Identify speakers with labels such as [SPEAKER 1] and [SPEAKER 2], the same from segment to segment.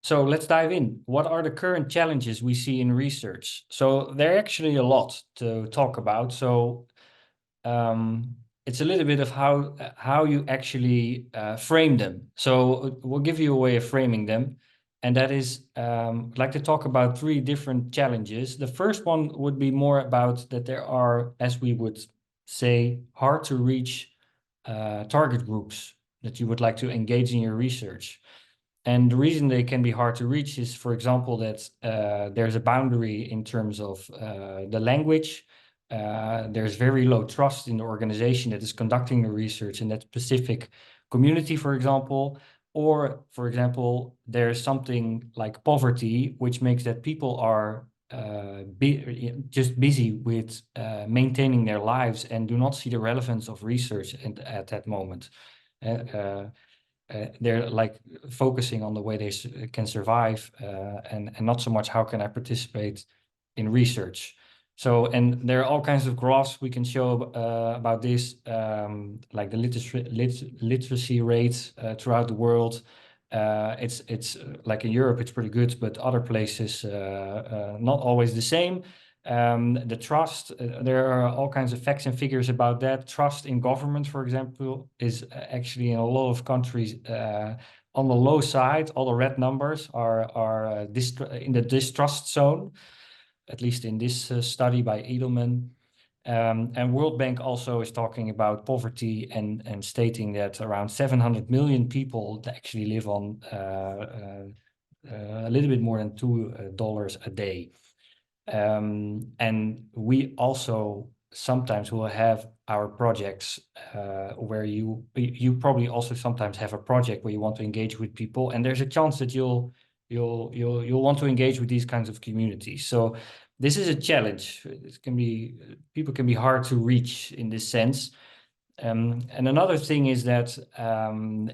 [SPEAKER 1] So let's dive in. What are the current challenges we see in research? So there are actually a lot to talk about. So it's a little bit of how you actually frame them. So we'll give you a way of framing them, and that is I'd like to talk about three different challenges. The first one would be more about that there are, as we would say, hard to reach target groups that you would like to engage in your research. And the reason they can be hard to reach is, for example, that there's a boundary in terms of the language. There's very low trust in the organization that is conducting the research in that specific community, for example. Or, for example, there's something like poverty, which makes that people are just busy with maintaining their lives and do not see the relevance of research at that moment. Uh, they're like focusing on the way they can survive and not so much how can I participate in research. So, and there are all kinds of graphs we can show about this, like the literacy rates throughout the world. It's like in Europe, it's pretty good, but other places not always the same. The trust, there are all kinds of facts and figures about that. Trust in government, for example, is actually in a lot of countries on the low side. All the red numbers are in the distrust zone, at least in this study by Edelman. And World Bank also is talking about poverty and stating that around 700 million people actually live on a little bit more than $2 a day. And we also sometimes will have our projects where you probably also sometimes have a project where you want to engage with people, and there's a chance that you'll want to engage with these kinds of communities. So this is a challenge. People can be hard to reach in this sense. And another thing is that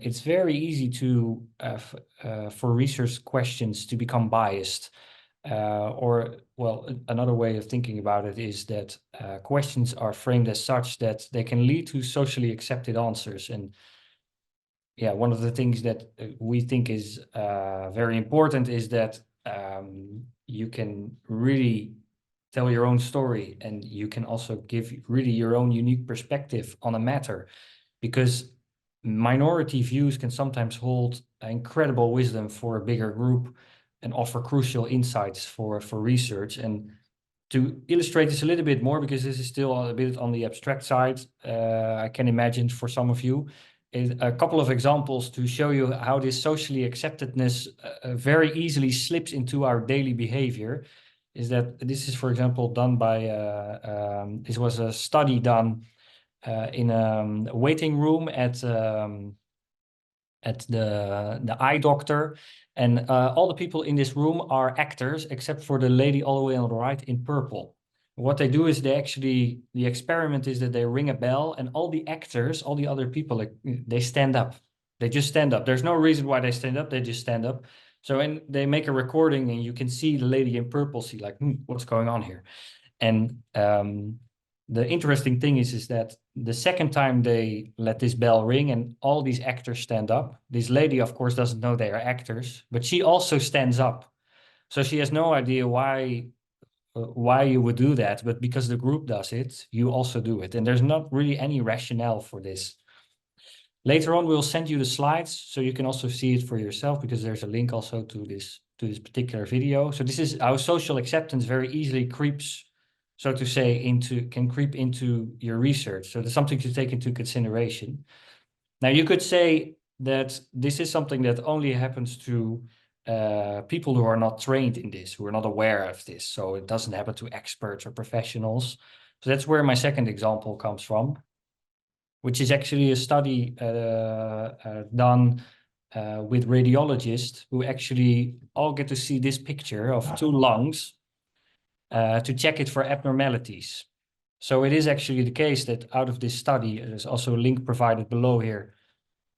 [SPEAKER 1] it's very easy to for research questions to become biased. Another way of thinking about it is that questions are framed as such that they can lead to socially accepted answers. And yeah, one of the things that we think is very important is that you can really tell your own story, and you can also give really your own unique perspective on a matter, because minority views can sometimes hold incredible wisdom for a bigger group and offer crucial insights for research. And to illustrate this a little bit more, because this is still a bit on the abstract side, I can imagine for some of you, is a couple of examples to show you how this socially acceptedness very easily slips into our daily behavior. Is that this is, for example, done by, this was a study done in a waiting room at the eye doctor, and all the people in this room are actors except for the lady all the way on the right in purple. What they do is the experiment is that they ring a bell, and all the actors, all the other people, like, they stand up. They just stand up. There's no reason why they stand up. They just stand up. So, and they make a recording, and you can see the lady in purple see like, what's going on here? And the interesting thing is that the second time they let this bell ring and all these actors stand up, this lady, of course, doesn't know they are actors, but she also stands up. So she has no idea why you would do that, but because the group does it, you also do it. And there's not really any rationale for this. Later on, we'll send you the slides so you can also see it for yourself, because there's a link also to this particular video. So this is how social acceptance very easily creeps, so to say, can creep into your research. So there's something to take into consideration. Now, you could say that this is something that only happens to people who are not trained in this, who are not aware of this. So it doesn't happen to experts or professionals. So that's where my second example comes from, which is actually a study done with radiologists who actually all get to see this picture of two lungs to check it for abnormalities. So it is actually the case that out of this study, there's also a link provided below here,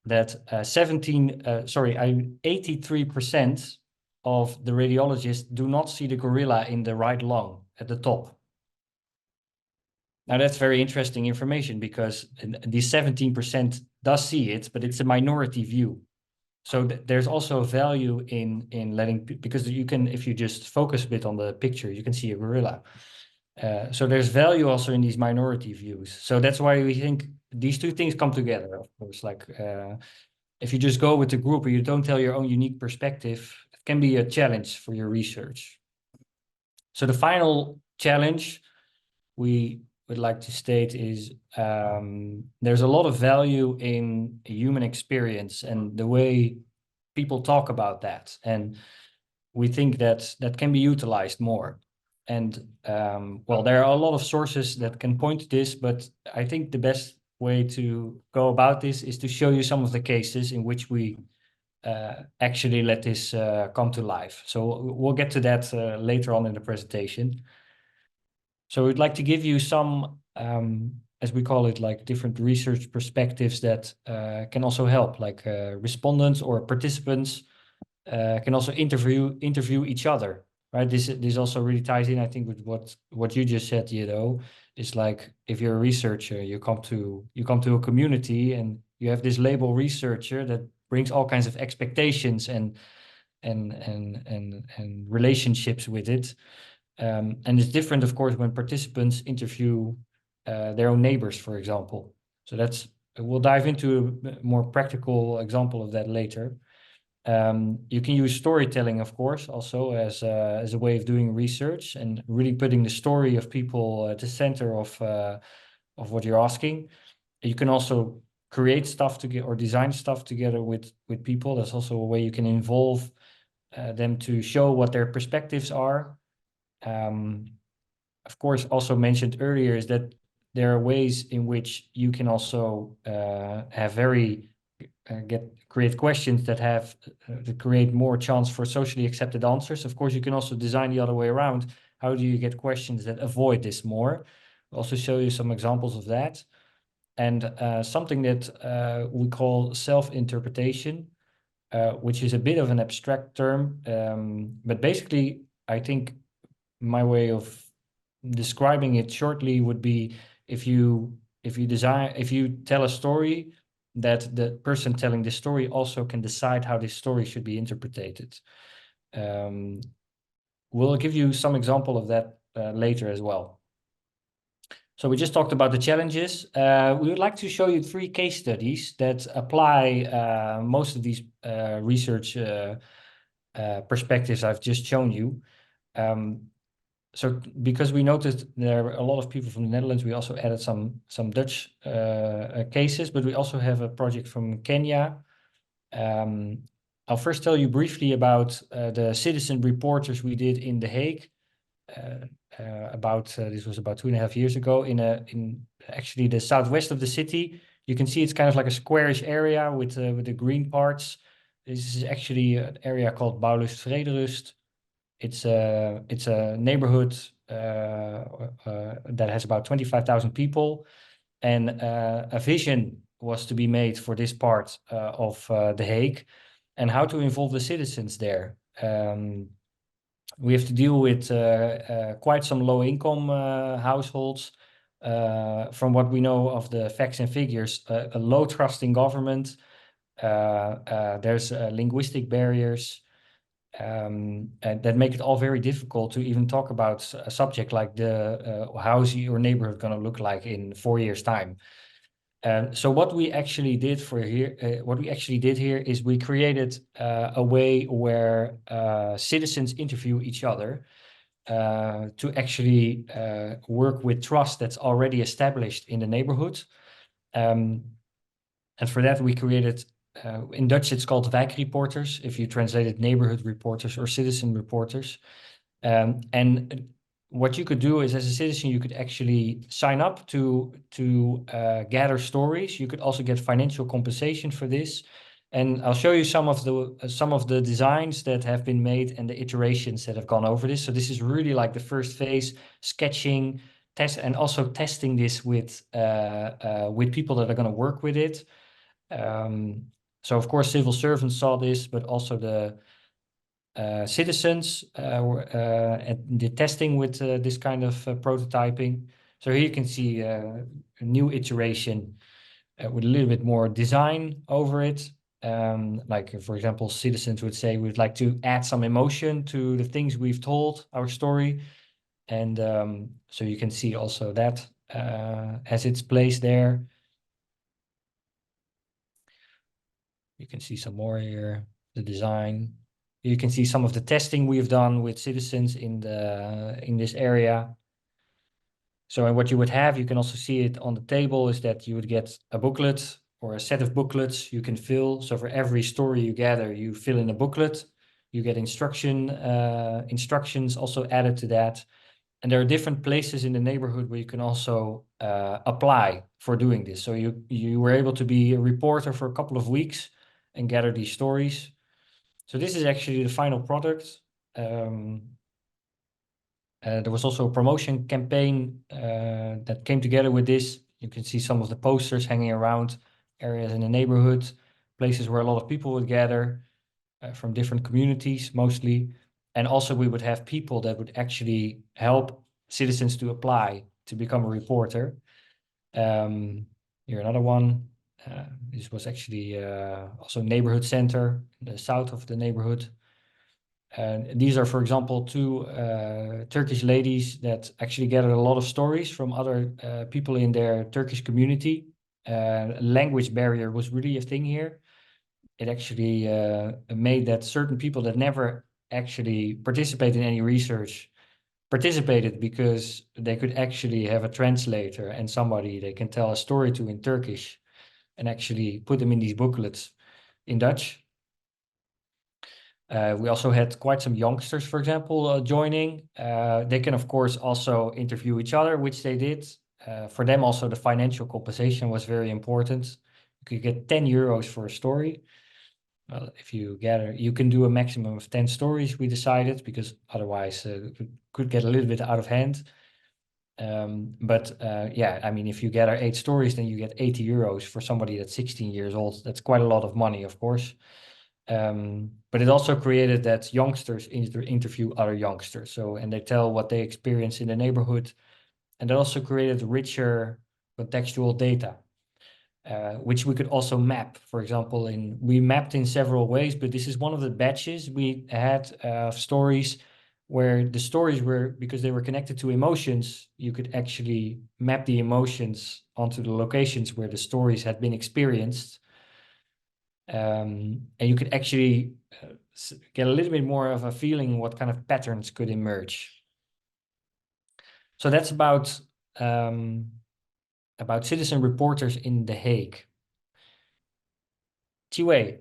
[SPEAKER 1] that 83% of the radiologists do not see the gorilla in the right lung at the top. Now, that's very interesting information, because the 17% does see it, but it's a minority view. So there's also value in letting, because you can, if you just focus a bit on the picture, you can see a gorilla. So there's value also in these minority views. So that's why we think these two things come together, of course. Like if you just go with the group or you don't tell your own unique perspective, it can be a challenge for your research. So the final challenge we would like to state is there's a lot of value in human experience and the way people talk about that. And we think that that can be utilized more. And well, there are a lot of sources that can point to this, but I think the best way to go about this is to show you some of the cases in which we actually let this come to life. So we'll get to that later on in the presentation. So we'd like to give you some, as we call it, like different research perspectives that can also help, like respondents or participants can also interview each other, right? This also really ties in, I think, with what you just said, is like if you're a researcher, you come to a community and you have this label researcher that brings all kinds of expectations and relationships with it. And it's different, of course, when participants interview their own neighbors, for example. So we'll dive into a more practical example of that later. You can use storytelling, of course, also as a way of doing research and really putting the story of people at the center of what you're asking. You can also create stuff together or design stuff together with people. That's also a way you can involve them to show what their perspectives are. Of course, also mentioned earlier is that there are ways in which you can also have create questions that have to create more chance for socially accepted answers. Of course, you can also design the other way around. How do you get questions that avoid this more? I'll also show you some examples of that. And something that we call self-interpretation, which is a bit of an abstract term. But basically, I think my way of describing it shortly would be if you tell a story, that the person telling the story also can decide how this story should be interpreted. We'll give you some example of that later as well. So we just talked about the challenges. We would like to show you 3 case studies that apply most of these research perspectives I've just shown you. So because we noticed there are a lot of people from the Netherlands, we also added some Dutch cases, but we also have a project from Kenya. I'll first tell you briefly about the citizen reporters we did in The Hague. This was about 2.5 years ago in actually the southwest of the city. You can see it's kind of like a squarish area with the green parts. This is actually an area called Bouwlust Vrederust. It's a neighborhood that has about 25,000 people, and a vision was to be made for this part of The Hague, and how to involve the citizens there. We have to deal with quite some low-income households. From what we know of the facts and figures, a low trust in government. There's linguistic barriers. And that make it all very difficult to even talk about a subject like how's your neighborhood going to look like in 4 years' time. So what we actually did here is we created a way where citizens interview each other to actually work with trust that's already established in the neighborhood. And for that, we created, in Dutch, it's called wijkreporters, if you translate it, neighborhood reporters or citizen reporters. And what you could do is, as a citizen, you could actually sign up to gather stories. You could also get financial compensation for this. And I'll show you some of the designs that have been made and the iterations that have gone over this. So this is really like the first phase, sketching, and also testing this with people that are going to work with it. So of course, civil servants saw this, but also the citizens did testing with this kind of prototyping. So here you can see a new iteration with a little bit more design over it. Like, for example, citizens would say, we'd like to add some emotion to the things we've told, our story. And so you can see also that has its place there. You can see some more here, the design. You can see some of the testing we've done with citizens in this area. So, and what you would have, you can also see it on the table, is that you would get a booklet or a set of booklets you can fill. So for every story you gather, you fill in a booklet. You get instructions also added to that. And there are different places in the neighborhood where you can also apply for doing this. So you were able to be a reporter for a couple of weeks and gather these stories. So this is actually the final product. There was also a promotion campaign that came together with this. You can see some of the posters hanging around areas in the neighborhood, places where a lot of people would gather from different communities mostly. And also we would have people that would actually help citizens to apply to become a reporter. Here another one. This was actually also neighborhood center, the south of the neighborhood. And these are, for example, two Turkish ladies that actually gathered a lot of stories from other people in their Turkish community. Language barrier was really a thing here. It actually made that certain people that never actually participated in any research participated, because they could actually have a translator and somebody they can tell a story to in Turkish and actually put them in these booklets in Dutch. We also had quite some youngsters, for example, joining. They can, of course, also interview each other, which they did. For them, also, the financial compensation was very important. You could get 10 euros for a story. Well, if you gather, you can do a maximum of 10 stories, we decided, because otherwise it could get a little bit out of hand. Yeah, I mean, if you gather 8 stories, then you get 80 euros for somebody that's 16 years old. That's quite a lot of money, of course. But it also created that youngsters interview other youngsters. So, and they tell what they experience in the neighborhood. And that also created richer contextual data, which we could also map. For example, we mapped in several ways, but this is one of the batches we had stories where the stories were, because they were connected to emotions, you could actually map the emotions onto the locations where the stories had been experienced. And you could actually get a little bit more of a feeling what kind of patterns could emerge. So that's about citizen reporters in The Hague. Tiwei,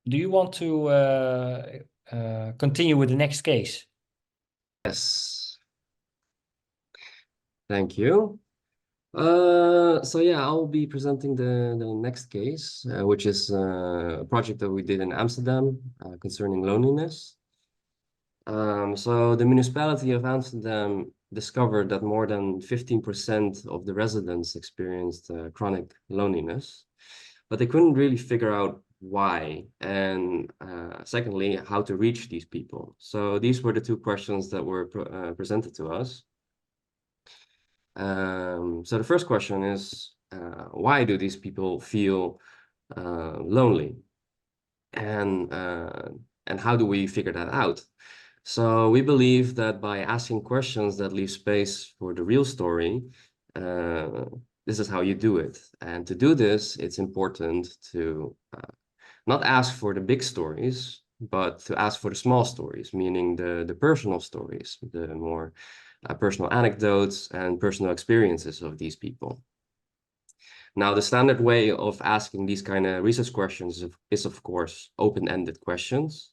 [SPEAKER 1] do you want to continue with the next case?
[SPEAKER 2] Yes. Thank you. So yeah, I'll be presenting the next case, which is a project that we did in Amsterdam concerning loneliness. So the municipality of Amsterdam discovered that more than 15% of the residents experienced chronic loneliness, but they couldn't really figure out why, and secondly, how to reach these people. So these were the two questions that were presented to us. So the first question is, why do these people feel lonely? And how do we figure that out? So we believe that by asking questions that leave space for the real story, this is how you do it. And to do this, it's important to not ask for the big stories, but to ask for the small stories, meaning the personal stories, the more personal anecdotes and personal experiences of these people. Now, the standard way of asking these kind of research questions is of course, open-ended questions,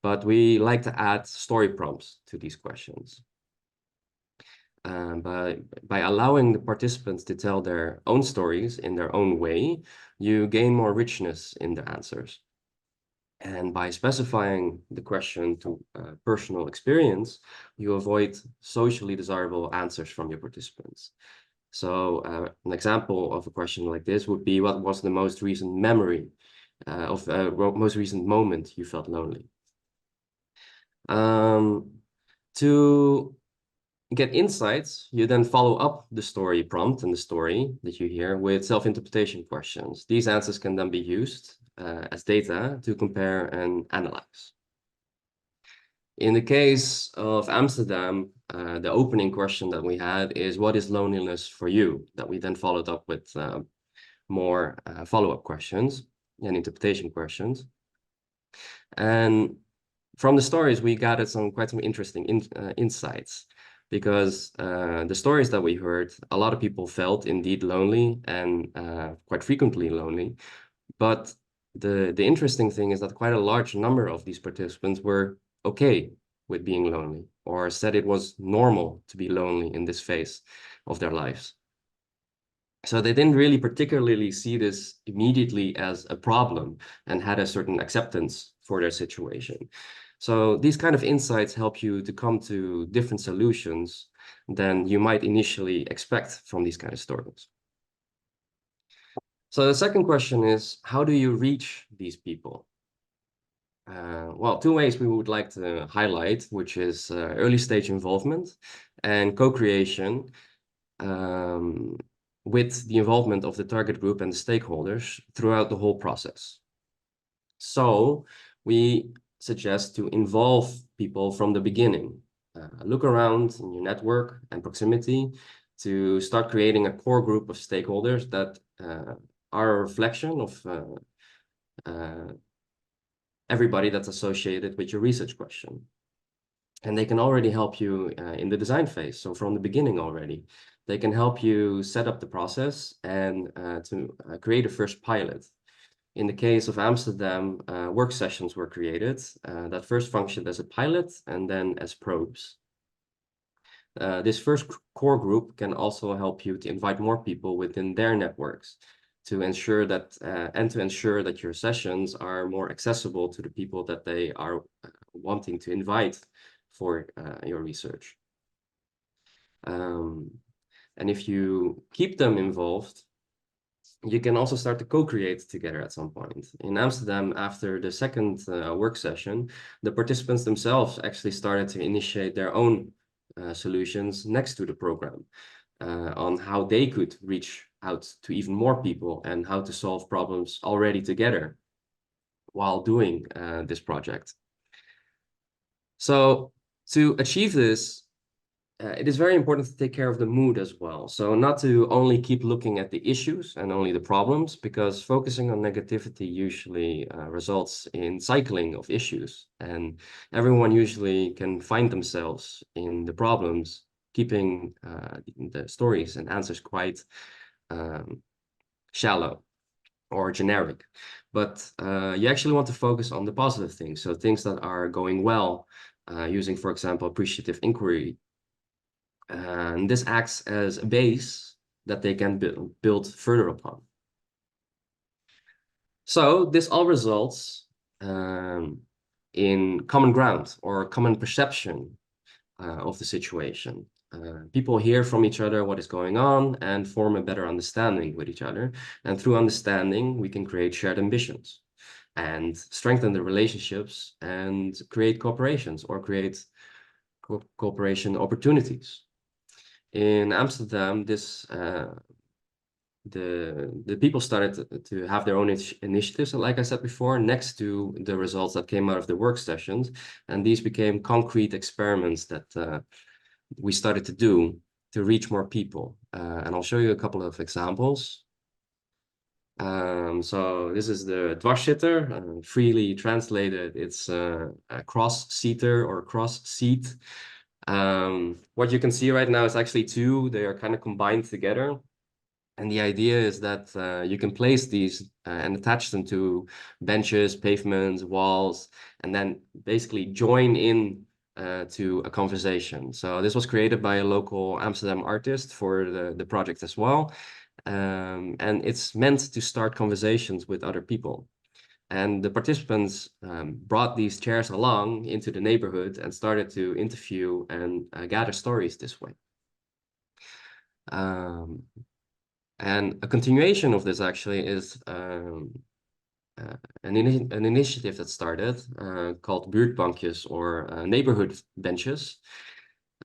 [SPEAKER 2] but we like to add story prompts to these questions. By allowing the participants to tell their own stories in their own way, you gain more richness in the answers. And by specifying the question to personal experience, you avoid socially desirable answers from your participants. So an example of a question like this would be, what was the most recent memory of most recent moment you felt lonely? To get insights, you then follow up the story prompt and the story that you hear with self-interpretation questions. These answers can then be used as data to compare and analyze. In the case of Amsterdam, the opening question that we had is, what is loneliness for you? That we then followed up with more follow-up questions and interpretation questions. And from the stories, we gathered quite some interesting insights, because the stories that we heard, a lot of people felt indeed lonely and quite frequently lonely. But the interesting thing is that quite a large number of these participants were okay with being lonely, or said it was normal to be lonely in this phase of their lives. So they didn't really particularly see this immediately as a problem and had a certain acceptance for their situation. So these kind of insights help you to come to different solutions than you might initially expect from these kind of stories. So the second question is, how do you reach these people? Well, two ways we would like to highlight, which is early stage involvement and co-creation with the involvement of the target group and the stakeholders throughout the whole process. So we suggest to involve people from the beginning. Look around in your network and proximity to start creating a core group of stakeholders that are a reflection of everybody that's associated with your research question. And they can already help you in the design phase. So from the beginning already, they can help you set up the process and to create a first pilot. In the case of Amsterdam, work sessions were created that first functioned as a pilot and then as probes. This first core group can also help you to invite more people within their networks to ensure that your sessions are more accessible to the people that they are wanting to invite for your research. And if you keep them involved, you can also start to co-create together at some point. In Amsterdam, after the second work session, the participants themselves actually started to initiate their own solutions next to the program on how they could reach out to even more people and how to solve problems already together while doing this project. So to achieve this, it is very important to take care of the mood as well. So not to only keep looking at the issues and only the problems, because focusing on negativity usually results in cycling of issues. And everyone usually can find themselves in the problems, keeping the stories and answers quite shallow or generic. But you actually want to focus on the positive things. So things that are going well, using, for example, appreciative inquiry. And this acts as a base that they can build further upon. So this all results in common ground or common perception of the situation. People hear from each other what is going on and form a better understanding with each other. And through understanding, we can create shared ambitions and strengthen the relationships and create cooperations or create cooperation opportunities. In Amsterdam, the people started to have their own initiatives, and like I said before, next to the results that came out of the work sessions, and these became concrete experiments that we started to do to reach more people. And I'll show you a couple of examples. So this is the dwarszitter, freely translated, it's a cross-seater or cross-seat. What you can see right now is actually two. They are kind of combined together. And the idea is that you can place these and attach them to benches, pavements, walls, and then basically join in to a conversation. So this was created by a local Amsterdam artist for the project as well. And it's meant to start conversations with other people. And the participants brought these chairs along into the neighborhood and started to interview and gather stories this way. And a continuation of this actually is an initiative that started called buurtbankjes or neighborhood benches,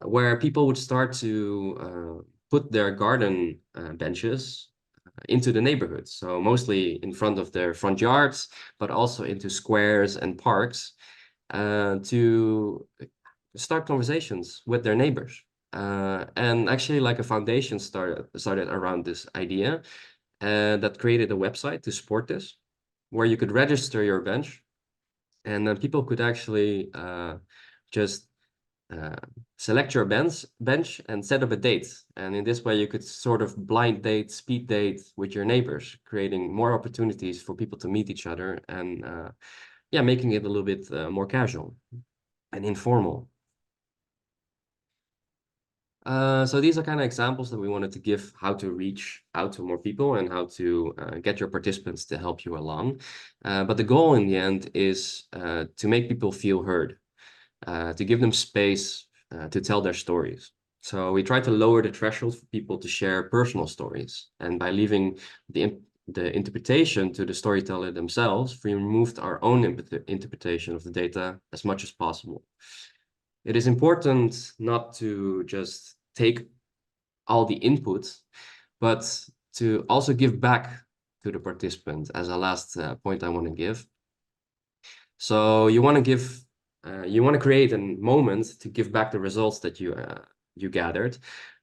[SPEAKER 2] where people would start to put their garden benches into the neighborhoods. So mostly in front of their front yards, but also into squares and parks to start conversations with their neighbors. And actually, like a foundation started around this idea, that created a website to support this, where you could register your bench, and then people could actually just select your bench and set up a date. And in this way, you could sort of blind date, speed date with your neighbors, creating more opportunities for people to meet each other, and yeah, making it a little bit more casual and informal. So these are kind of examples that we wanted to give, how to reach out to more people and how to get your participants to help you along. But the goal in the end is to make people feel heard, to give them space to tell their stories. So we try to lower the threshold for people to share personal stories. And by leaving the interpretation to the storyteller themselves, we removed our own interpretation of the data as much as possible. It is important not to just take all the inputs, but to also give back to the participant as a last point I want to give. So you want to create a moment to give back the results that you gathered,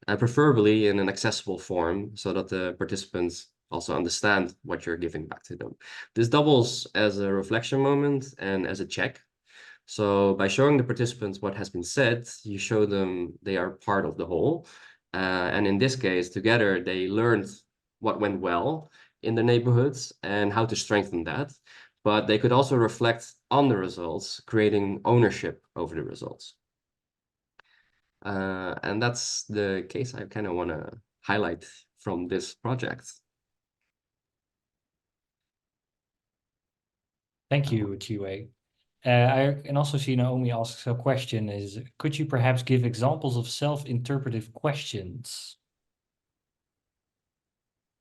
[SPEAKER 2] preferably in an accessible form, so that the participants also understand what you're giving back to them. This doubles as a reflection moment and as a check. So by showing the participants what has been said, you show them they are part of the whole. And in this case, together, they learned what went well in the neighborhoods and how to strengthen that. But they could also reflect on the results, creating ownership over the results. And that's the case I kind of want to highlight from this project.
[SPEAKER 1] Thank you, Chiwe. I can also see Naomi asks a question is, could you perhaps give examples of self-interpretive questions?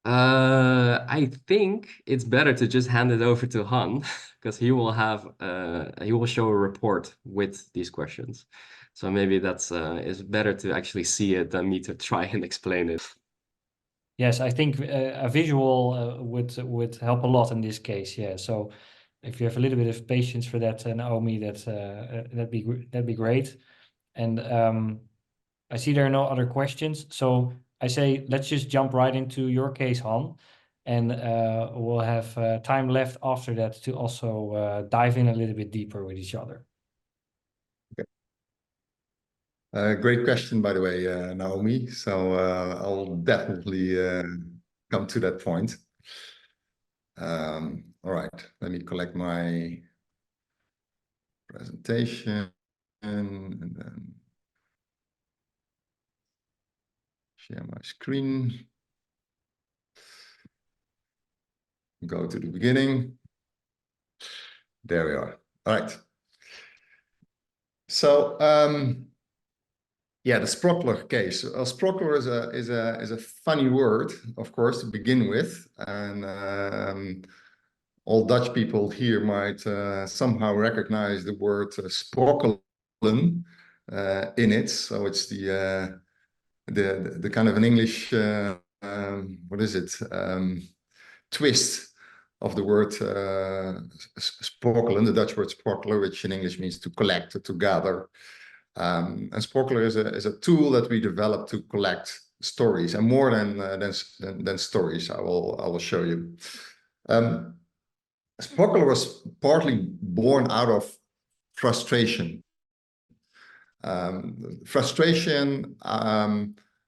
[SPEAKER 2] I think it's better to just hand it over to Han, because he will show a report with these questions. So maybe that's it's better to actually see it than me to try and explain it.
[SPEAKER 1] Yes, I think a visual would help a lot in this case. Yeah, so if you have a little bit of patience for that, Naomi, that'd be great. And I see there are no other questions, so I say let's just jump right into your case, Han, and we'll have time left after that to also dive in a little bit deeper with each other.
[SPEAKER 3] Great question, by the way, Naomi. So I'll definitely come to that point. All right, let me collect my presentation and then share my screen. Go to the beginning. There we are. All right. So yeah, the Sprockler case. Sprockler is a funny word, of course, to begin with, and all Dutch people here might somehow recognize the word sprokkelen in it. So it's the kind of an English what is it, twist of the word sprokkelen, the Dutch word sprokkelen, which in English means to collect or to gather. And Sprockler is a tool that we developed to collect stories, and more than stories. I will show you. Sprockler was partly born out of frustration. Frustration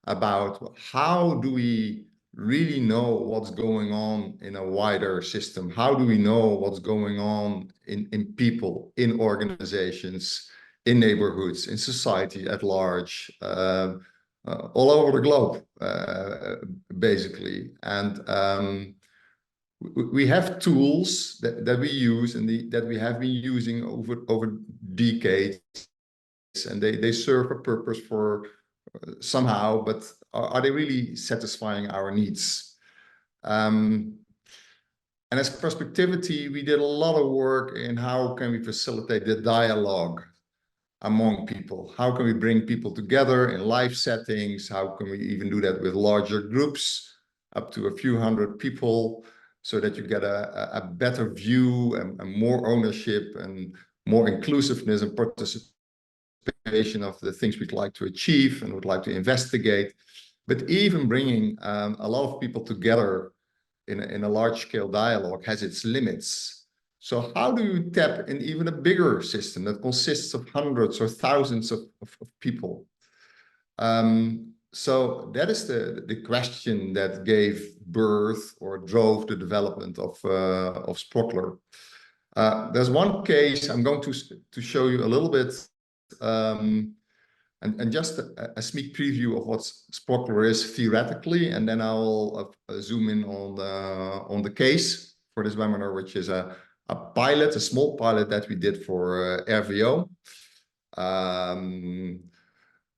[SPEAKER 3] about how do we really know what's going on in a wider system? How do we know what's going on in people, in organizations, in neighborhoods, in society at large, all over the globe, basically. And we have tools that we use and that we have been using over decades, and they serve a purpose for somehow, but are they really satisfying our needs? And as Perspectivity, we did a lot of work in how can we facilitate the dialogue among people? How can we bring people together in live settings? How can we even do that with larger groups? up to a few hundred people, so that you get a better view and more ownership and more inclusiveness and participation of the things we'd like to achieve and would like to investigate. But even bringing a lot of people together in a large-scale dialogue has its limits. So how do you tap in even a bigger system that consists of hundreds or thousands of people? So that is the question that gave birth or drove the development of Sprockler. There's one case I'm going to show you a little bit, and just a sneak preview of what Sprockler is theoretically, and then I'll zoom in on the case for this webinar, which is a pilot, a small pilot that we did for RVO.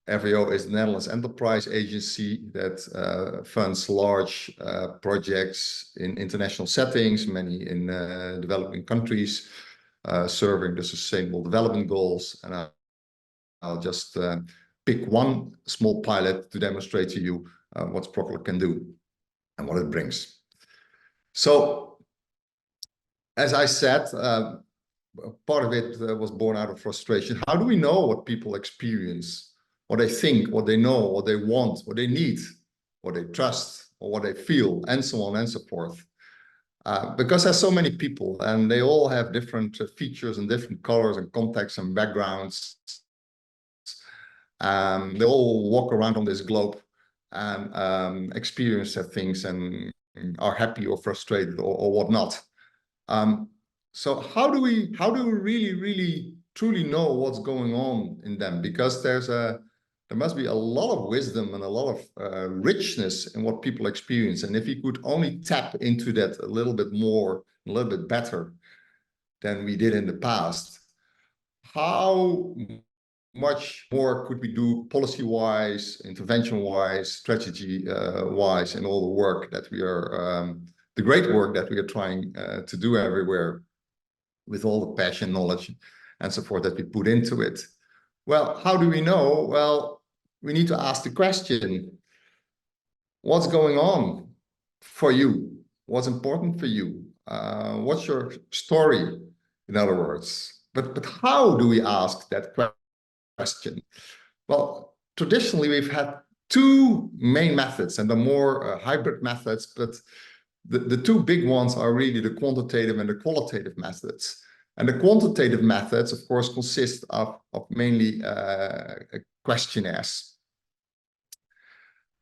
[SPEAKER 3] RVO is the Netherlands Enterprise Agency that funds large projects in international settings, many in developing countries, serving the Sustainable Development Goals. And I'll just pick one small pilot to demonstrate to you what Sprockler can do and what it brings. So, as I said, part of it was born out of frustration. How do we know what people experience, what they think, what they know, what they want, what they need, what they trust, or what they feel, and so on and so forth? Because there's so many people, and they all have different features and different colors and contexts and backgrounds. They all walk around on this globe and experience their things and are happy or frustrated or whatnot. So how do we really truly know what's going on in them? Because there must be a lot of wisdom and a lot of richness in what people experience. And if we could only tap into that a little bit more, a little bit better than we did in the past, how much more could we do policy-wise, intervention-wise, strategy-wise, in all the work that we are, the great work that we are trying to do everywhere, with all the passion, knowledge, and support that we put into it? Well, how do we know? Well, we need to ask the question, what's going on for you? What's important for you? What's your story, in other words? But how do we ask that question? Well, traditionally, we've had two main methods, and the more hybrid methods, but the two big ones are really the quantitative and the qualitative methods. And the quantitative methods, of course, consist of mainly questionnaires.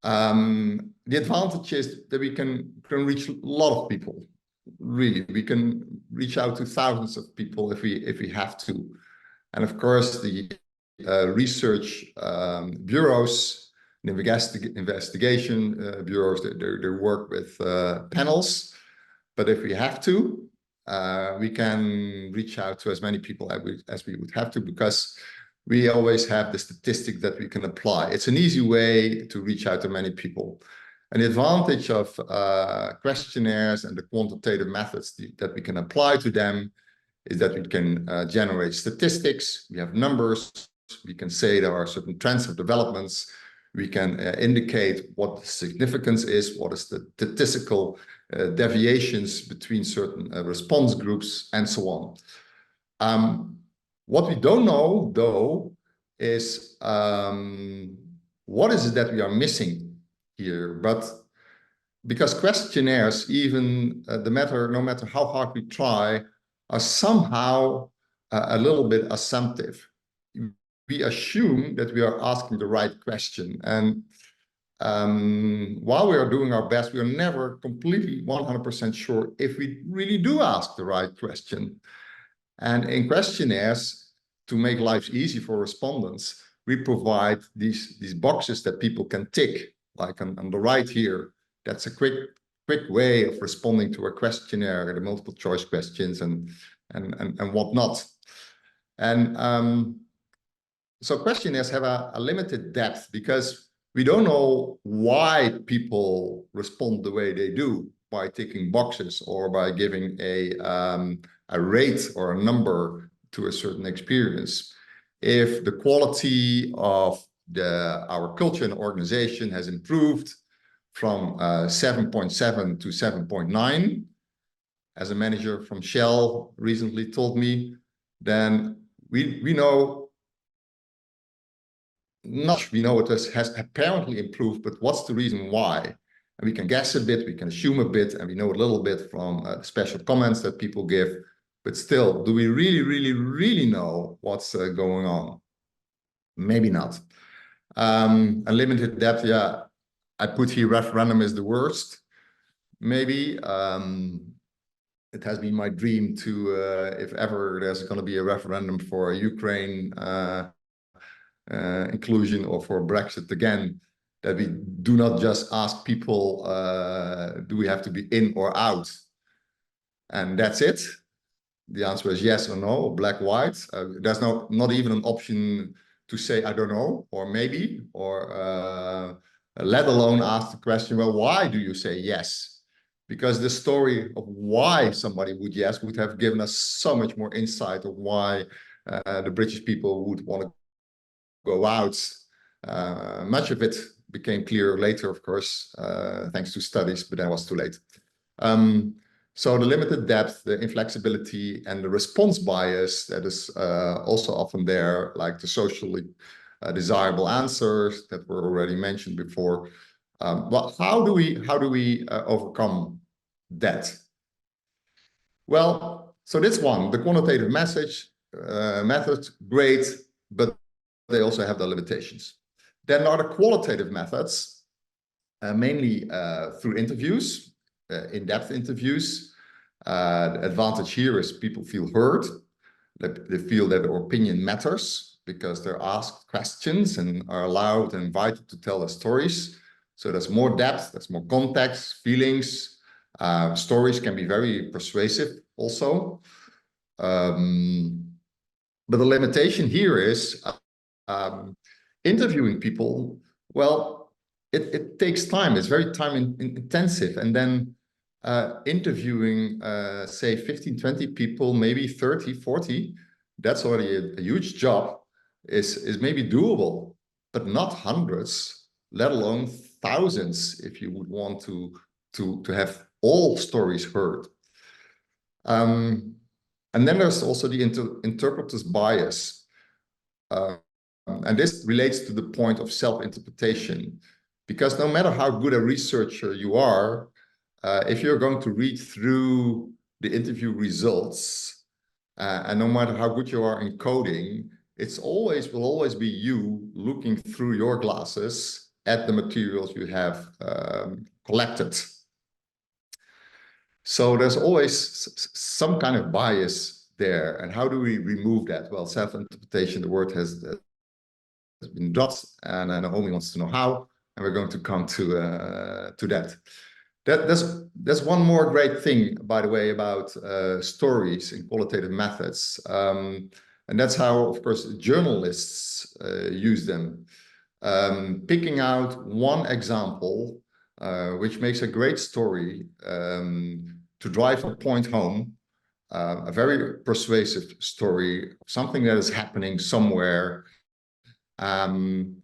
[SPEAKER 3] The advantage is that we can reach a lot of people. Really, we can reach out to thousands of people if we have to. And of course, the research bureaus, investigation bureaus, they work with panels. But if we have to, we can reach out to as many people as we would have to, because we always have the statistic that we can apply. It's an easy way to reach out to many people. And the advantage of questionnaires and the quantitative methods that we can apply to them is that we can generate statistics. We have numbers. We can say there are certain trends of developments. We can indicate what the significance is, what is the statistical deviations between certain response groups, and so on. What we don't know, though, is what is it that we are missing here? But because questionnaires, even no matter how hard we try, are somehow a little bit assumptive. We assume that we are asking the right question. And while we are doing our best, we are never completely 100% sure if we really do ask the right question. And in questionnaires, to make life easy for respondents, we provide these boxes that people can tick, like on the right here. That's a quick way of responding to a questionnaire, the multiple choice questions and whatnot. And so questionnaires have a limited depth, because we don't know why people respond the way they do by ticking boxes or by giving a rate or a number to a certain experience. If the quality of our culture and organization has improved, from 7.7 to 7.9, as a manager from Shell recently told me, then we know it has apparently improved, but what's the reason why? And we can guess a bit, we can assume a bit, and we know a little bit from the special comments that people give. But still, do we really know what's going on? Maybe not. Unlimited depth, yeah, I put here referendum is the worst. Maybe it has been my dream to, if ever there's going to be a referendum for Ukraine inclusion or for Brexit again, that we do not just ask people, do we have to be in or out? And that's it. The answer is yes or no, or black, white. There's not even an option to say, I don't know, or maybe, or let alone ask the question, well, why do you say yes? Because the story of why somebody would yes would have given us so much more insight of why the British people would want to go out. Much of it became clear later, of course, thanks to studies, but then it was too late. So the limited depth, the inflexibility, and the response bias that is also often there, like the socially desirable answers that were already mentioned before. But how do we overcome that? Well, so this one, the quantitative methods, great, but they also have their limitations. Then are the qualitative methods, mainly through interviews, in-depth interviews. The advantage here is people feel heard, that they feel that their opinion matters because they're asked questions and are allowed and invited to tell their stories. So there's more depth, there's more context, feelings. Stories can be very persuasive also. But the limitation here is interviewing people. Well, it takes time. It's very time intensive. And then interviewing, say, 15, 20 people, maybe 30, 40, that's already a huge job, is maybe doable, but not hundreds, let alone thousands, if you would want to have all stories heard. And then there's also the interpreter's bias. And this relates to the point of self-interpretation, because no matter how good a researcher you are, if you're going to read through the interview results, and no matter how good you are in coding, will always be you looking through your glasses at the materials you have collected. So there's always some kind of bias there. And how do we remove that? Well, self-interpretation, the word has been dropped, and Naomi wants to know how, and we're going to come to that. There's one more great thing, by the way, about stories and qualitative methods, and that's how, of course, journalists use them. Picking out one example which makes a great story to drive a point home, a very persuasive story, something that is happening somewhere. And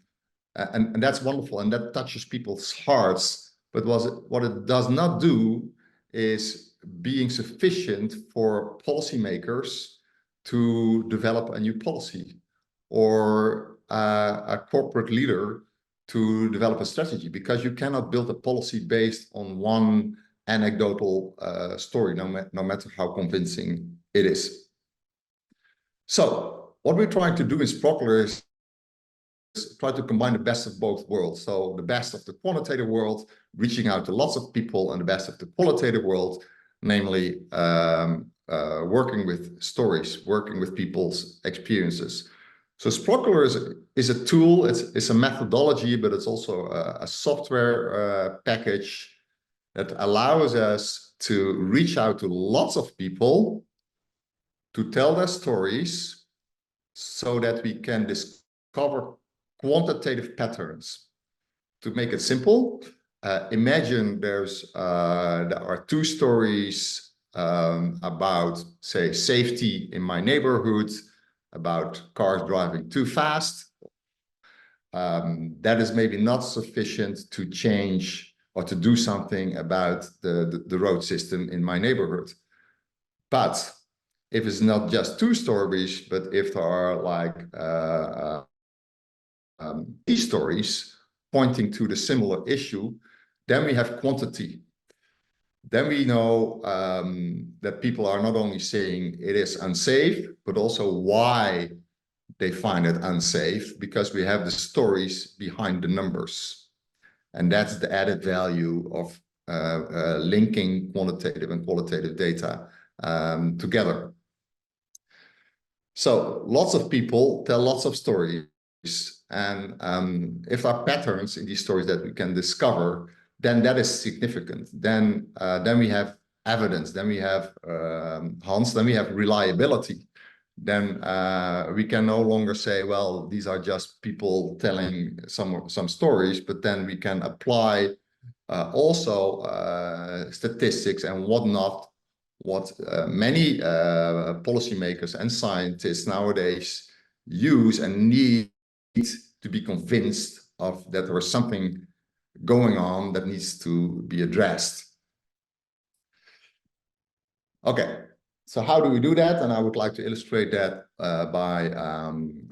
[SPEAKER 3] that's wonderful, and that touches people's hearts. But what it does not do is being sufficient for policymakers to develop a new policy, or a corporate leader to develop a strategy, because you cannot build a policy based on one anecdotal story, no matter how convincing it is. So what we're trying to do in Sprockler is try to combine the best of both worlds. So the best of the quantitative world, reaching out to lots of people, and the best of the qualitative world, namely working with stories, working with people's experiences. So Sprockler is a tool, it's a methodology, but it's also a software package that allows us to reach out to lots of people to tell their stories so that we can discover quantitative patterns. To make it simple, imagine there are two stories about, say, safety in my neighborhood, about cars driving too fast. That is maybe not sufficient to change or to do something about the road system in my neighborhood. But if it's not just 2 stories, but if there are like 3 stories pointing to the similar issue, then we have quantity. Then we know that people are not only saying it is unsafe, but also why they find it unsafe, because we have the stories behind the numbers. And that's the added value of linking quantitative and qualitative data together. So lots of people tell lots of stories. And if there are patterns in these stories that we can discover, then that is significant. Then we have evidence, then we have Hans, then we have reliability. Then we can no longer say, well, these are just people telling some stories, but then we can apply also statistics and whatnot, what many policymakers and scientists nowadays use and need to be convinced of that there is something going on that needs to be addressed. Okay, so how do we do that? And I would like to illustrate that by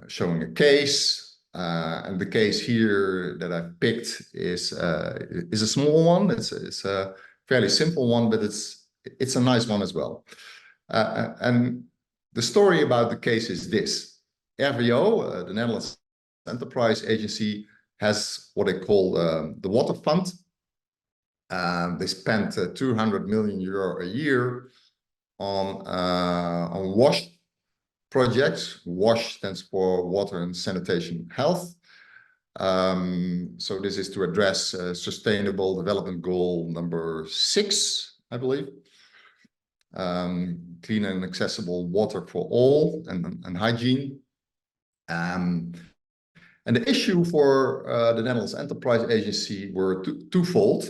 [SPEAKER 3] showing a case. And the case here that I've picked is a small one. It's a fairly simple one, but it's a nice one as well. And the story about the case is this. RVO, the Netherlands Enterprise Agency, has what they call the Water Fund. They spent 200 million euro a year on WASH projects. WASH stands for Water and Sanitation Health. So this is to address Sustainable Development Goal number 6, I believe. Clean and accessible water for all and hygiene. And the issue for the Netherlands Enterprise Agency were twofold.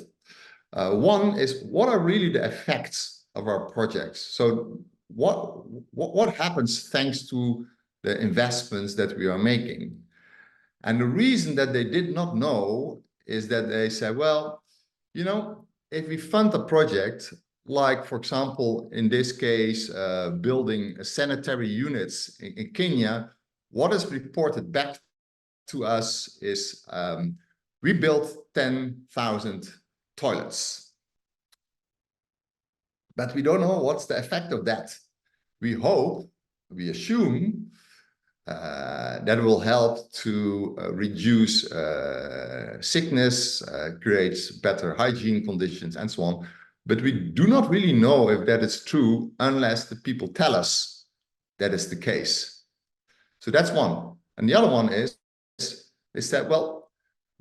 [SPEAKER 3] One is, what are really the effects of our projects? So what happens thanks to the investments that we are making? And the reason that they did not know is that they said, well, you know, if we fund a project, like, for example, in this case, building sanitary units in Kenya, what is reported back to us is we built 10,000 toilets. But we don't know what's the effect of that. We hope, we assume, that will help to reduce sickness, creates better hygiene conditions, and so on. But we do not really know if that is true unless the people tell us that is the case. So that's one. And the other one is that, well,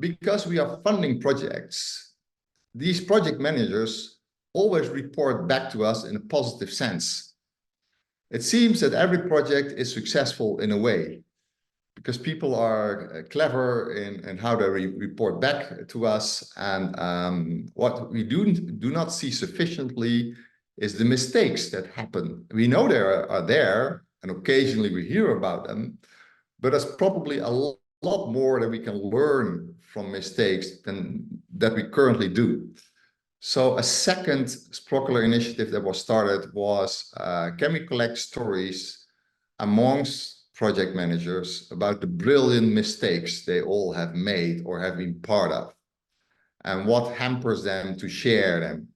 [SPEAKER 3] because we are funding projects, these project managers always report back to us in a positive sense. It seems that every project is successful in a way, because people are clever in how they report back to us. And what we do not see sufficiently is the mistakes that happen. We know they are there, and occasionally we hear about them, but there's probably a lot more that we can learn from mistakes than that we currently do. So a second Sprockler initiative that was started was, can we collect stories amongst project managers about the brilliant mistakes they all have made or have been part of, and what hampers them to share them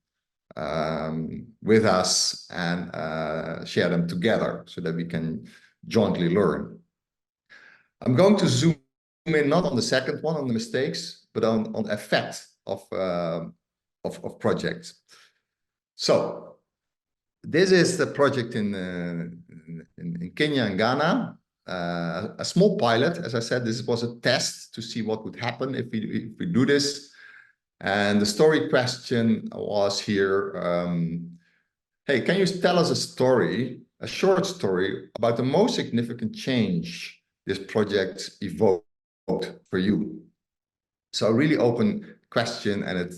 [SPEAKER 3] with us and share them together so that we can jointly learn. I'm going to zoom in not on the second one, on the mistakes, but on effect of projects. So this is the project in Kenya and Ghana. A small pilot, as I said, this was a test to see what would happen if we do this. And the story question was here, hey, can you tell us a story, a short story, about the most significant change this project evoked for you? So a really open question, and it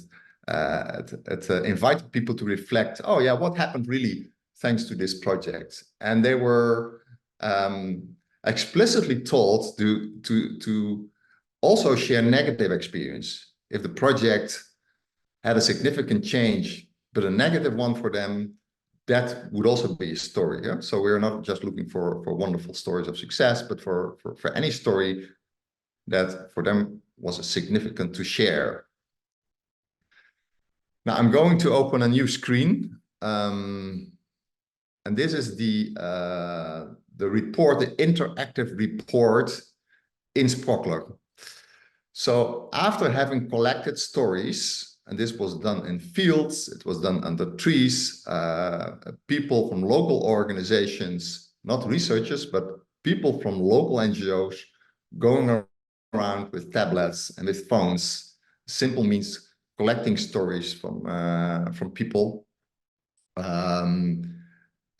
[SPEAKER 3] invited people to reflect, oh yeah, what happened really thanks to this project? And they were explicitly told to also share negative experience. If the project had a significant change, but a negative one for them, that would also be a story. Yeah? So we're not just looking for wonderful stories of success, but for any story that for them was significant to share. Now I'm going to open a new screen. And this is the report, the interactive report in Sprockler. So after having collected stories, and this was done in fields, it was done under trees, people from local organizations, not researchers, but people from local NGOs going around with tablets and with phones. Simple means collecting stories from people.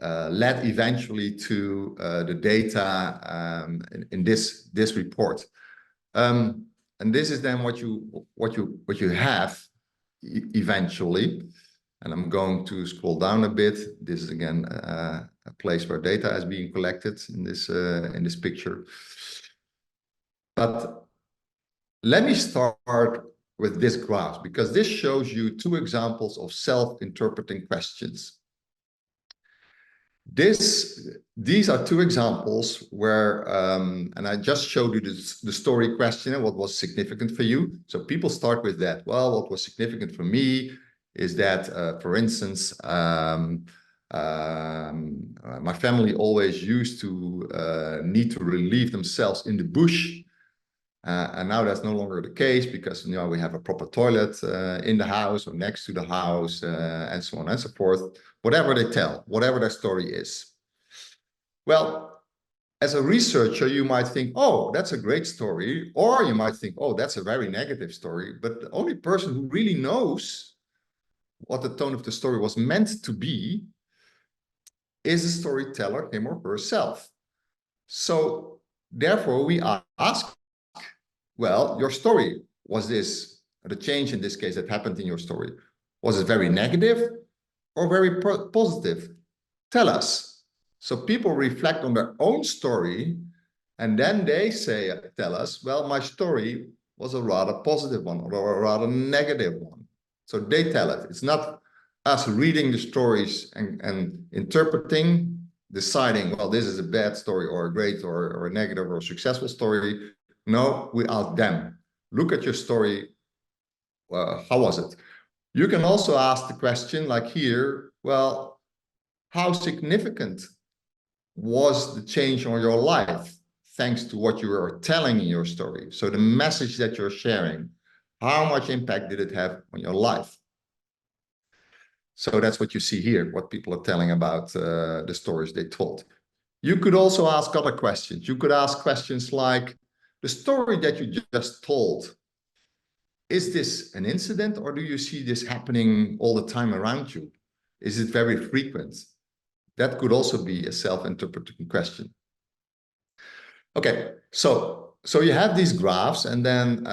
[SPEAKER 3] Led eventually to the data in this report, and this is then what you have eventually. And I'm going to scroll down a bit. This is again a place where data is being collected in this picture. But let me start with this graph, because this shows you two examples of self-interpreting questions. These are two examples where, and I just showed you the story question, what was significant for you. So people start with that. Well, what was significant for me is that, for instance, my family always used to need to relieve themselves in the bush. And now that's no longer the case, because now we have a proper toilet in the house or next to the house, and so on and so forth. Whatever they tell, whatever their story is. Well, as a researcher, you might think, oh, that's a great story. Or you might think, oh, that's a very negative story. But the only person who really knows what the tone of the story was meant to be is the storyteller, him or herself. So therefore, we ask, well, your story, was this, the change in this case that happened in your story, was it very negative or very positive? Tell us. So people reflect on their own story, and then they tell us, well, my story was a rather positive one or a rather negative one. So they tell it. It's not us reading the stories and interpreting, deciding, well, this is a bad story or a great or a negative or a successful story. No, we ask them, look at your story. How was it? You can also ask the question like here, well, how significant was the change on your life thanks to what you are telling in your story? So the message that you're sharing, how much impact did it have on your life? So that's what you see here, what people are telling about the stories they told. You could also ask other questions. You could ask questions like, the story that you just told, is this an incident, or do you see this happening all the time around you? Is it very frequent? That could also be a self-interpreting question. Okay, so you have these graphs, and then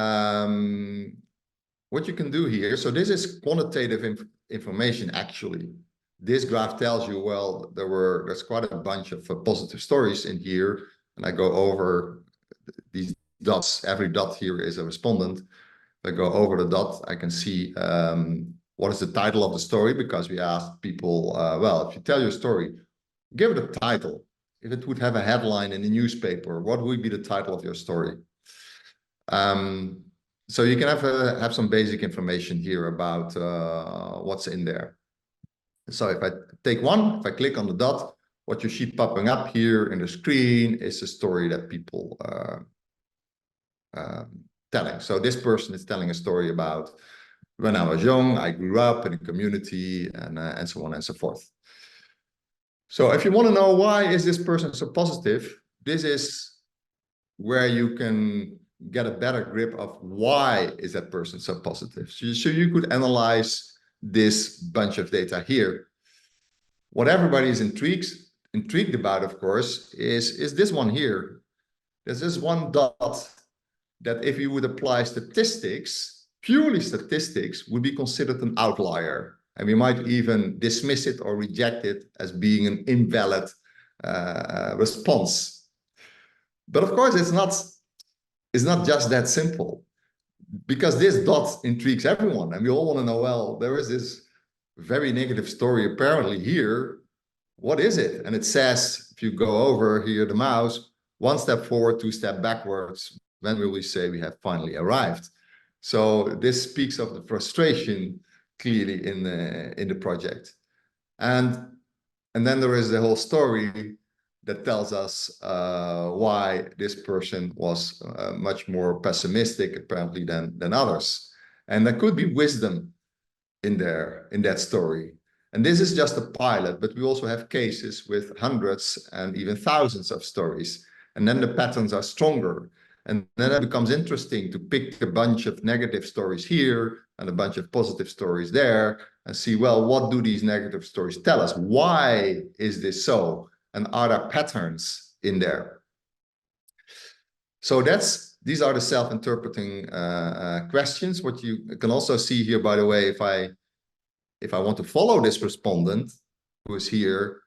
[SPEAKER 3] what you can do here, so this is quantitative information actually. This graph tells you, well, there's quite a bunch of positive stories in here, and I go over these dots. Every dot here is a respondent. If I go over the dot, I can see what is the title of the story, because we asked people, well, if you tell your story, give it a title. If it would have a headline in the newspaper, what would be the title of your story? So you can have some basic information here about what's in there. So if I take one, if I click on the dot, what you see popping up here in the screen is a story that people telling. So this person is telling a story about when I was young, I grew up in a community, and so on and so forth. So if you want to know why is this person so positive, this is where you can get a better grip of why is that person so positive. So you could analyze this bunch of data here. What everybody is intrigued about, of course, is this one here. There's this one dot that if you would apply statistics, purely statistics, would be considered an outlier. And we might even dismiss it or reject it as being an invalid response. But of course, it's not just that simple. because this dot intrigues everyone, and we all want to know, well, there is this very negative story apparently here. What is it? And it says, if you go over here, the mouse, 1 step forward, 2 step backwards. When will we say we have finally arrived? So this speaks of the frustration clearly in the project. And then there is the whole story that tells us why this person was much more pessimistic apparently than others. And there could be wisdom in that story. And this is just a pilot, but we also have cases with hundreds and even thousands of stories. And then the patterns are stronger. And then it becomes interesting to pick a bunch of negative stories here and a bunch of positive stories there and see, well, what do these negative stories tell us? Why is this so? And are there patterns in there? So these are the self-interpreting questions. What you can also see here, by the way, if I want to follow this respondent who is here,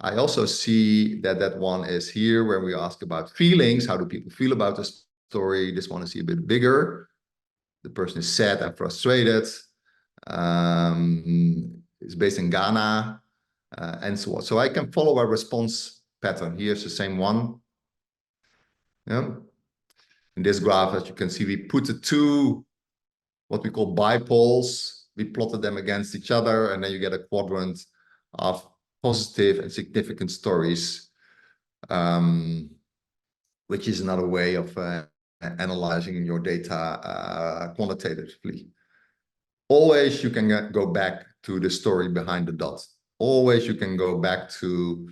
[SPEAKER 3] I also see that one is here where we ask about feelings. How do people feel about the story? This one is a bit bigger. The person is sad and frustrated. It's based in Ghana, and so on. So I can follow a response pattern. Here's the same one. Yeah. In this graph, as you can see, we put the two, what we call bipoles. We plotted them against each other, and then you get a quadrant of positive and significant stories, which is another way of analyzing your data quantitatively. Always you can go back to the story behind the dot. Always you can go back to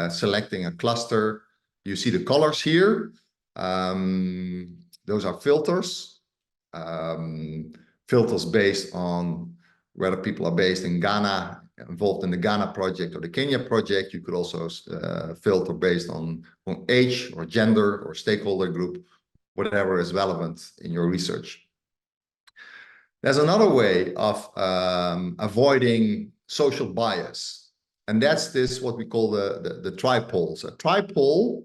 [SPEAKER 3] selecting a cluster. You see the colors here. Those are filters. Filters based on whether people are based in Ghana, involved in the Ghana project or the Kenya project. You could also filter based on age or gender or stakeholder group, whatever is relevant in your research. There's another way of avoiding social bias, and that's this, what we call the tripoles. A tripole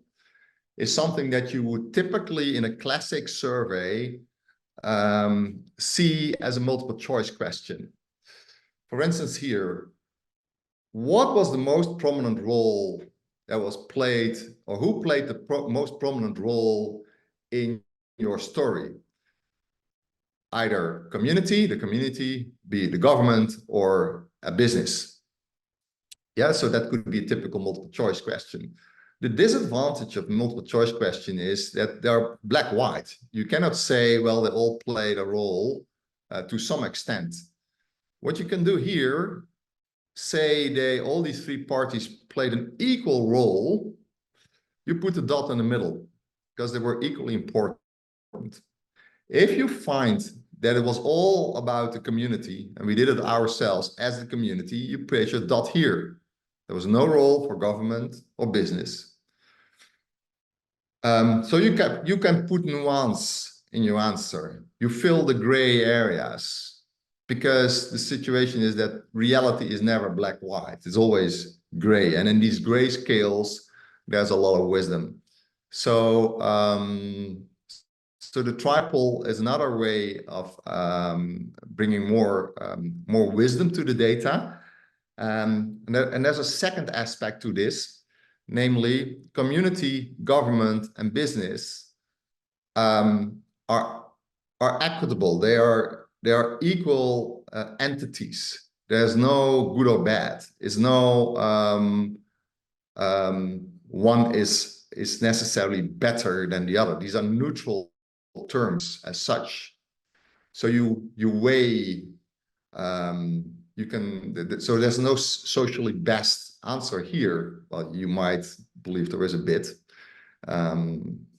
[SPEAKER 3] is something that you would typically in a classic survey see as a multiple choice question. For instance, here, what was the most prominent role that was played, or who played the most prominent role in your story? Either the community, be it the government or a business. Yeah, so that could be a typical multiple choice question. The disadvantage of multiple choice question is that they're black-white. You cannot say, well, they all played a role to some extent. What you can do here, say all these three parties played an equal role, you put the dot in the middle because they were equally important. If you find that it was all about the community and we did it ourselves as the community, you place your dot here. There was no role for government or business. So you can put nuance in your answer. You fill the gray areas because the situation is that reality is never black-white. It's always gray. And in these gray scales, there's a lot of wisdom. So, so the tripole is another way of bringing more wisdom to the data. And there's a second aspect to this, namely community, government, and business are equitable. They are equal entities. There's no good or bad. It's no one is necessarily better than the other. These are neutral terms as such. So you weigh. So there's no socially best answer here. Well, you might believe there is a bit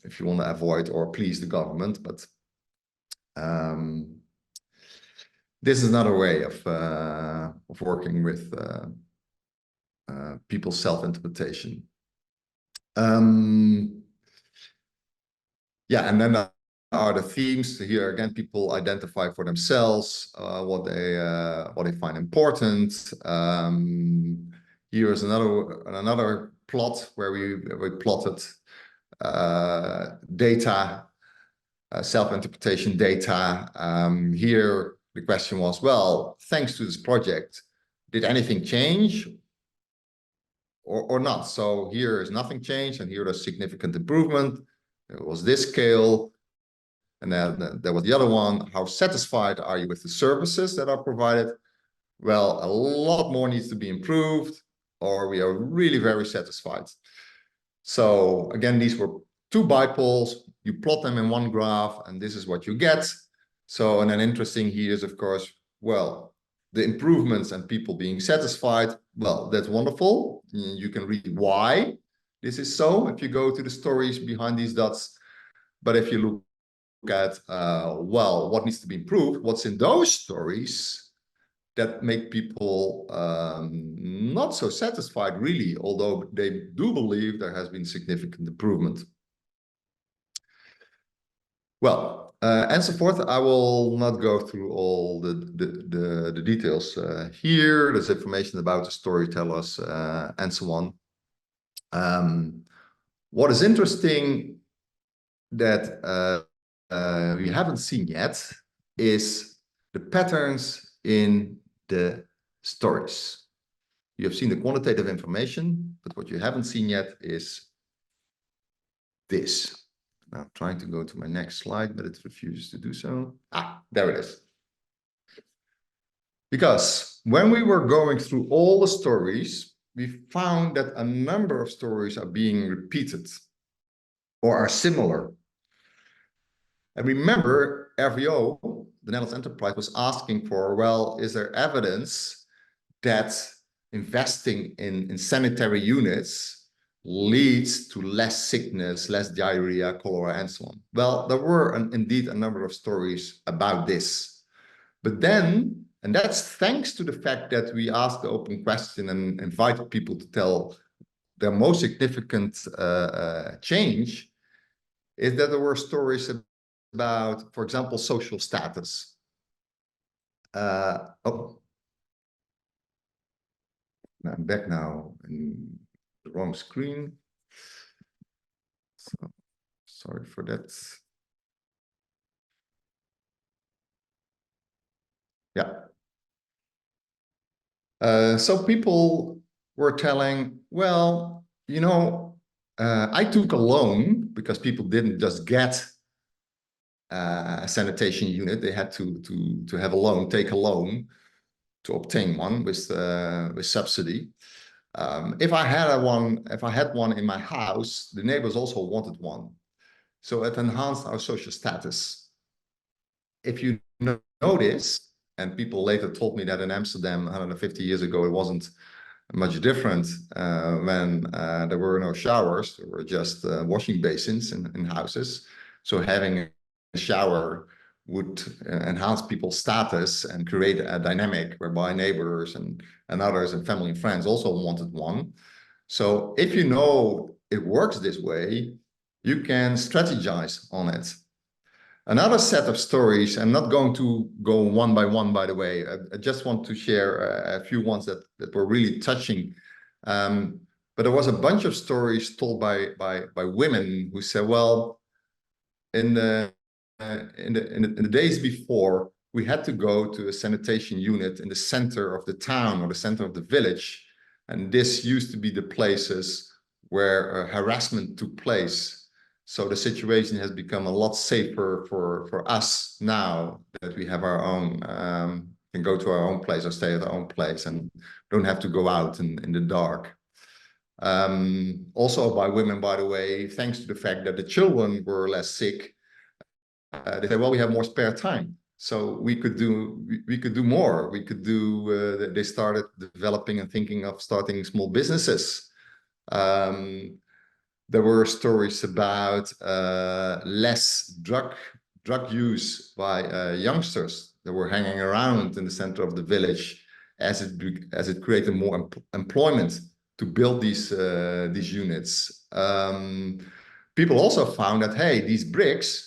[SPEAKER 3] if you want to avoid or please the government, but this is another way of working with people's self-interpretation. Yeah, and then are the themes here again. People identify for themselves what they find important. Here's another plot where we plotted data self-interpretation data. Here, the question was, well, thanks to this project, did anything change or not? So here is nothing changed, and here there's significant improvement. It was this scale. And then there was the other one. How satisfied are you with the services that are provided? Well, a lot more needs to be improved, or we are really very satisfied. So again, these were two bipoles. You plot them in one graph, and this is what you get. So, and then interesting here is, of course, well, the improvements and people being satisfied. Well, that's wonderful. You can read why this is so if you go to the stories behind these dots. But if you look at, well, what needs to be improved, what's in those stories that make people not so satisfied, really, although they do believe there has been significant improvement. Well, and so forth. I will not go through all the details here. There's information about the storytellers and so on. What is interesting that we haven't seen yet is the patterns in the stories. You have seen the quantitative information, but what you haven't seen yet is this. Now I'm trying to go to my next slide, but it refuses to do so. Ah, there it is. Because when we were going through all the stories, we found that a number of stories are being repeated or are similar. And remember, RVO, the Netherlands Enterprise, was asking for, well, is there evidence that investing in sanitary units leads to less sickness, less diarrhea, cholera, and so on? Well, there were indeed a number of stories about this. But then, and that's thanks to the fact that we asked the open question and invited people to tell their most significant change, is that there were stories about, for example, social status. Oh, I'm back now in the wrong screen. So sorry for that. Yeah. So people were telling, well, you know, I took a loan because people didn't just get a sanitation unit. They had to have a loan, take a loan to obtain one with subsidy. If I had one in my house, the neighbors also wanted one. So it enhanced our social status. If you notice, and people later told me that in Amsterdam 150 years ago, it wasn't much different when there were no showers. There were just washing basins in houses. So having a shower would enhance people's status and create a dynamic whereby neighbors and others and family and friends also wanted one. So if you know it works this way, you can strategize on it. Another set of stories, I'm not going to go one by one, by the way. I just want to share a few ones that were really touching. But there was a bunch of stories told by women who said, well, in the days before, we had to go to a sanitation unit in the center of the town or the center of the village. And this used to be the places where harassment took place. So the situation has become a lot safer for us now that we have our own, can go to our own place or stay at our own place and don't have to go out in the dark. Also by women, by the way, thanks to the fact that the children were less sick, they said, well, we have more spare time. So we could do more. We could do, they started developing and thinking of starting small businesses. There were stories about less drug use by youngsters that were hanging around in the center of the village as it created more employment to build these units. People also found that, hey, these bricks,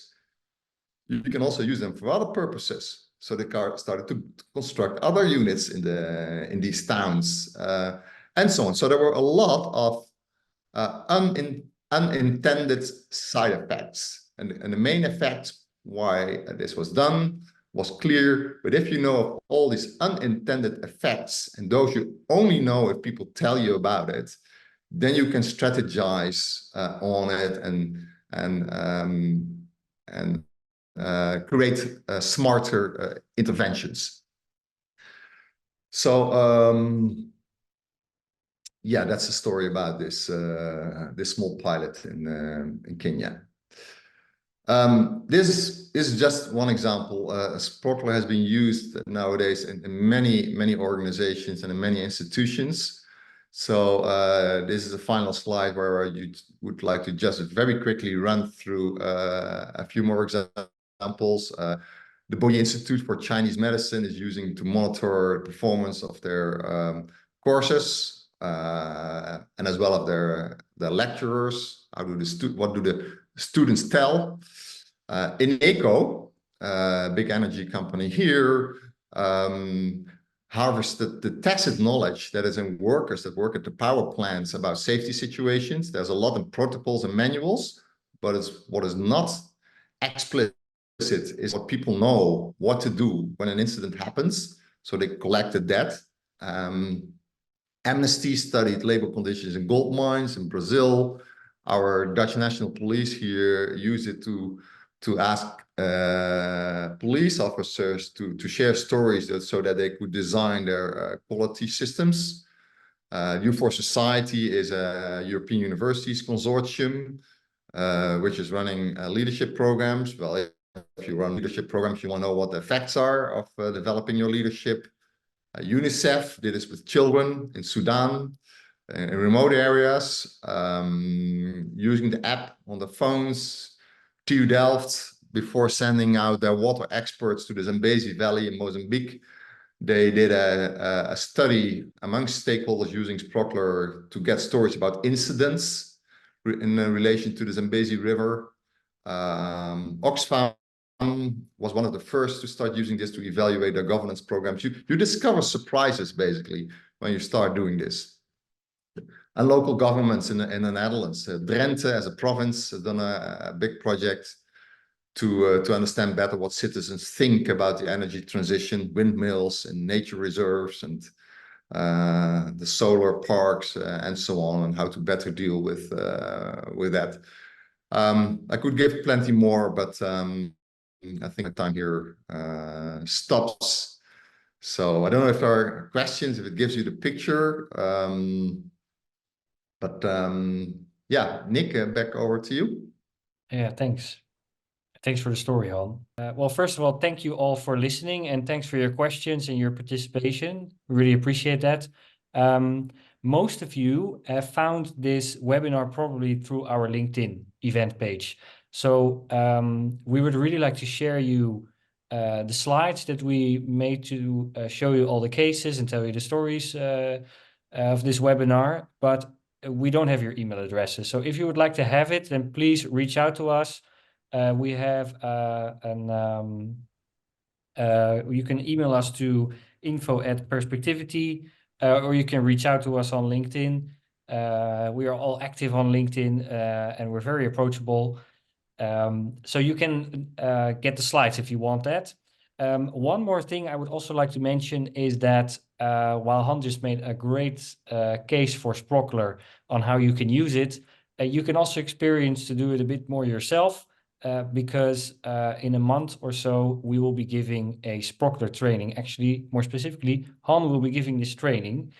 [SPEAKER 3] you can also use them for other purposes. So they started to construct other units in these towns and so on. So there were a lot of unintended side effects. And the main effect why this was done, was clear. But if you know of all these unintended effects, and those you only know if people tell you about it, then you can strategize on it and create smarter interventions. So yeah, that's the story about this this small pilot in Kenya. This is just one example. Sprockler has been used nowadays in many organizations and in many institutions. So this is the final slide where I would like to just very quickly run through a few more examples. The Boyi Institute for Chinese Medicine is using to monitor performance of their courses and as well as their lecturers. What do the students tell? Ineco, big energy company here, harvested the tacit knowledge that is in workers that work at the power plants about safety situations. There's a lot in protocols and manuals, but what is not explicit is what people know what to do when an incident happens. So they collected that. Amnesty studied labor conditions in gold mines in Brazil. Our Dutch National Police here use it to ask police officers to share stories so that they could design their quality systems. U4Society is a European Universities Consortium, which is running leadership programs. Well, if you run leadership programs, you want to know what the effects are of developing your leadership. UNICEF did this with children in Sudan, in remote areas, using the app on the phones. TU Delft, before sending out their water experts to the Zambezi Valley in Mozambique, they did a study amongst stakeholders using Sprockler to get stories about incidents in relation to the Zambezi River. Oxfam was one of the first to start using this to evaluate their governance programs. You discover surprises, basically, when you start doing this. And local governments in the Netherlands, Drenthe as a province has done a big project to understand better what citizens think about the energy transition, windmills and nature reserves and the solar parks and so on, and how to better deal with that. I could give plenty more, but I think my time here stops. So I don't know if there are questions, if it gives you the picture. Yeah, Nick, back over to you.
[SPEAKER 1] Yeah, thanks. Thanks for the story, Han. Well, first of all, thank you all for listening and thanks for your questions and your participation. Really appreciate that. Most of you have found this webinar probably through our LinkedIn event page. So we would really like to share you the slides that we made to show you all the cases and tell you the stories of this webinar, but we don't have your email addresses. So if you would like to have it, then please reach out to us. We have you can email us to info@perspectivity, or you can reach out to us on LinkedIn. We are all active on LinkedIn and we're very approachable. So you can get the slides if you want that. One more thing I would also like to mention is that while Han just made a great case for Sprockler on how you can use it, you can also experience to do it a bit more yourself. Because in a month or so, we will be giving a Sprockler training. Actually, more specifically, Han will be giving this training.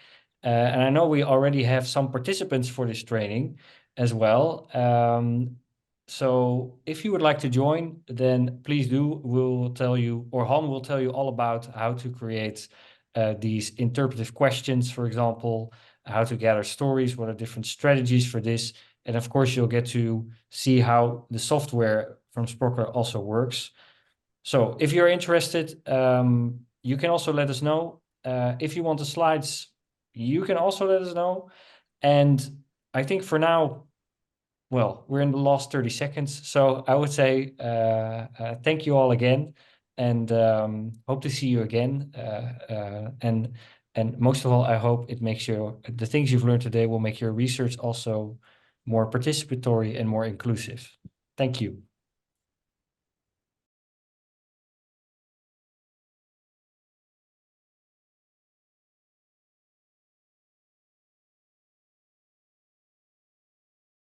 [SPEAKER 1] And I know we already have some participants for this training as well. So if you would like to join, then please do. We'll tell you, or Han will tell you all about how to create these interpretive questions, for example, how to gather stories, what are different strategies for this. And of course, you'll get to see how the software from Sprockler also works. So if you're interested, you can also let us know. If you want the slides, you can also let us know. And I think for now, well, we're in the last 30 seconds. So I would say thank you all again and hope to see you again. And most of all, I hope it makes the things you've learned today will make your research also more participatory and more inclusive. Thank you.